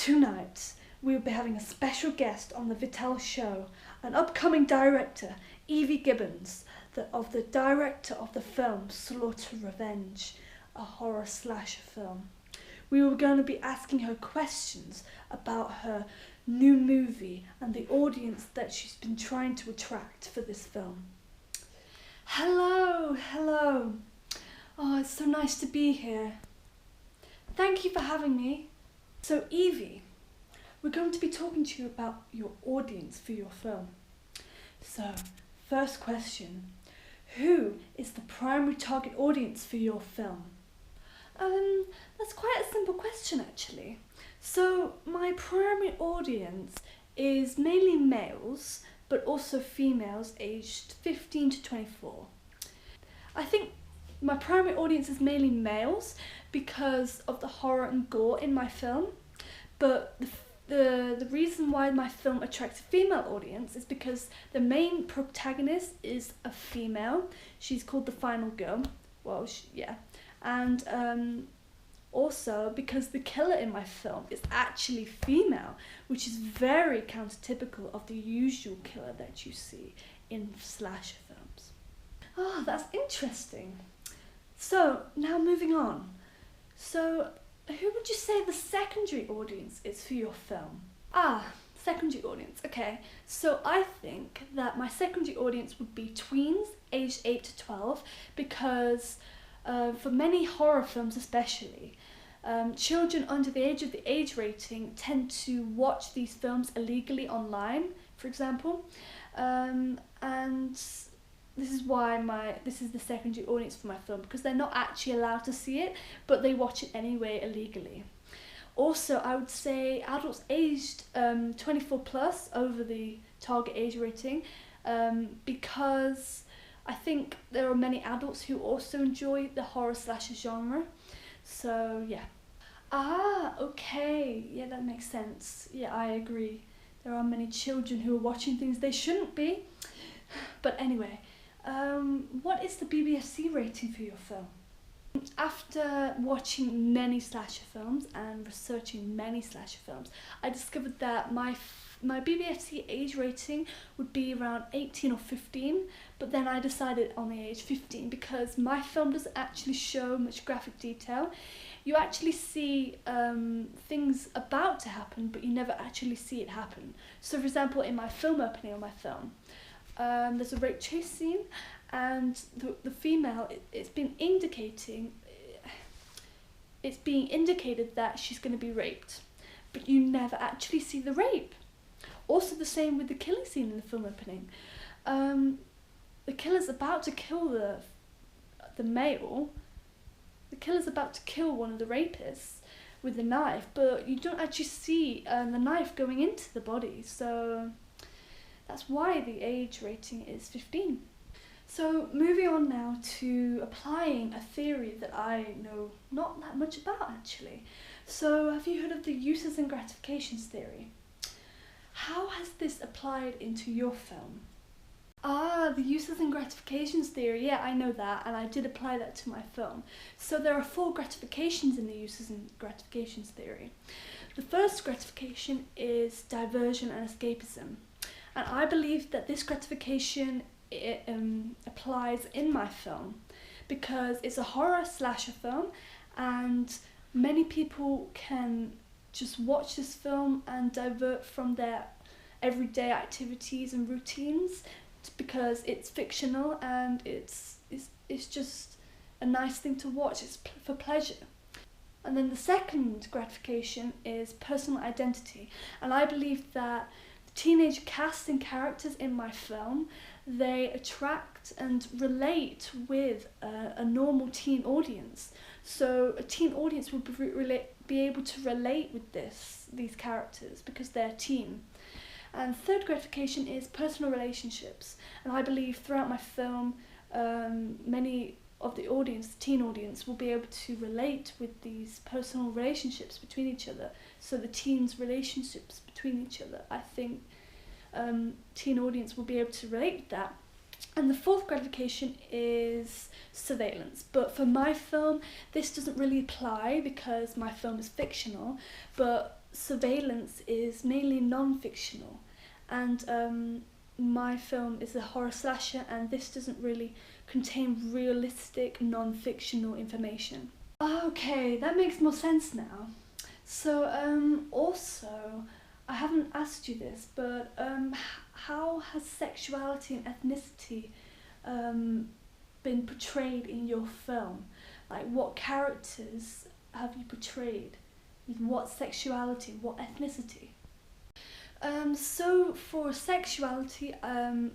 Tonight, we will be having a special guest on the Vittel show, an upcoming director, Evie Gibbons, the director of the film Slaughter Revenge, a horror slasher film. We were going to be asking her questions about her new movie and the audience that she's been trying to attract for this film. Hello. Oh, it's so nice to be here. Thank you for having me. So Evie, we're going to be talking to you about your audience for your film. So, first question, who is the primary target audience for your film? That's quite a simple question actually. So, my primary audience is mainly males, but also females aged 15 to 24. I think my primary audience is mainly males because of the horror and gore in my film, but the reason why my film attracts a female audience is because the main protagonist is a female. She's called the final girl. Well, and also because the killer in my film is actually female, which is very countertypical of the usual killer that you see in slasher films. Oh, that's interesting. So, now moving on. So, who would you say the secondary audience is for your film? Secondary audience, okay. So I think that my secondary audience would be tweens aged 8 to 12 because for many horror films especially, children under the age of the age rating tend to watch these films illegally online, for example, and this is why this is the secondary audience for my film, because they're not actually allowed to see it, but they watch it anyway illegally. Also, I would say adults aged 24 plus over the target age rating, because I think there are many adults who also enjoy the horror slasher genre. So yeah. Okay, yeah, that makes sense. Yeah, I agree. There are many children who are watching things they shouldn't be. But anyway, what is the BBFC rating for your film? After watching many slasher films and researching many slasher films, I discovered that my BBFC age rating would be around 18 or 15, but then I decided on the age 15 because my film doesn't actually show much graphic detail. You actually see things about to happen, but you never actually see it happen. So for example, in my film opening of my film, there's a rape chase scene, and the female, it's being indicated that she's going to be raped, but you never actually see the rape. Also the same with the killing scene in the film opening. The killer's about to kill the male. The killer's about to kill one of the rapists with a knife, but you don't actually see the knife going into the body, so that's why the age rating is 15. So moving on now to applying a theory that I know not that much about actually. So have you heard of the uses and gratifications theory? How has this applied into your film? The uses and gratifications theory, yeah, I know that, and I did apply that to my film. So there are 4 gratifications in the uses and gratifications theory. The first gratification is diversion and escapism. And I believe that this gratification applies in my film because it's a horror slasher film and many people can just watch this film and divert from their everyday activities and routines because it's fictional and it's just a nice thing to watch. It's for pleasure. And then the second gratification is personal identity, and I believe that teenage casting characters in my film, they attract and relate with a normal teen audience. So a teen audience will be able to relate with these characters because they're teen. And third gratification is personal relationships. And I believe throughout my film, many of the audience, the teen audience, will be able to relate with these personal relationships between each other. So the teens' relationships between each other, I think teen audience will be able to relate with that. And the fourth gratification is surveillance. But for my film, this doesn't really apply because my film is fictional. But surveillance is mainly non-fictional, and my film is a horror slasher, and this doesn't really contain realistic non-fictional information. Okay, that makes more sense now. So also, I haven't asked you this, but how has sexuality and ethnicity been portrayed in your film? Like, what characters have you portrayed? With what sexuality, what ethnicity? So for sexuality,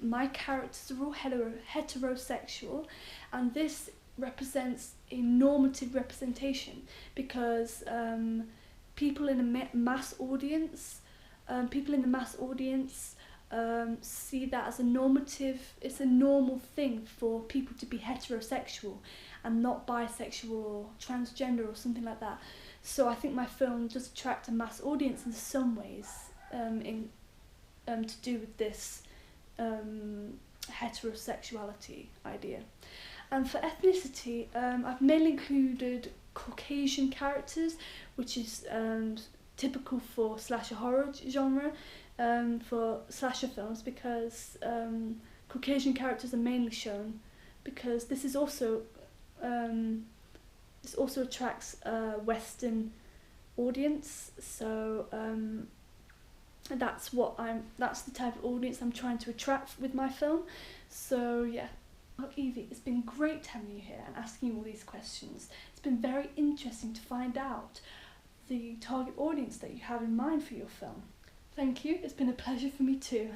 my characters are all heterosexual, and this represents a normative representation because people in a mass audience, people in the mass audience see that as a normative. It's a normal thing for people to be heterosexual and not bisexual or transgender or something like that. So I think my film does attract a mass audience in some ways, to do with this heterosexuality idea. And for ethnicity, I've mainly included Caucasian characters, which is typical for slasher horror genre, for slasher films, because Caucasian characters are mainly shown because this is also this also attracts a Western audience, so that's the type of audience I'm trying to attract with my film. So yeah. Well, Evie, it's been great having you here and asking you all these questions. It's been very interesting to find out the target audience that you have in mind for your film. Thank you, it's been a pleasure for me too.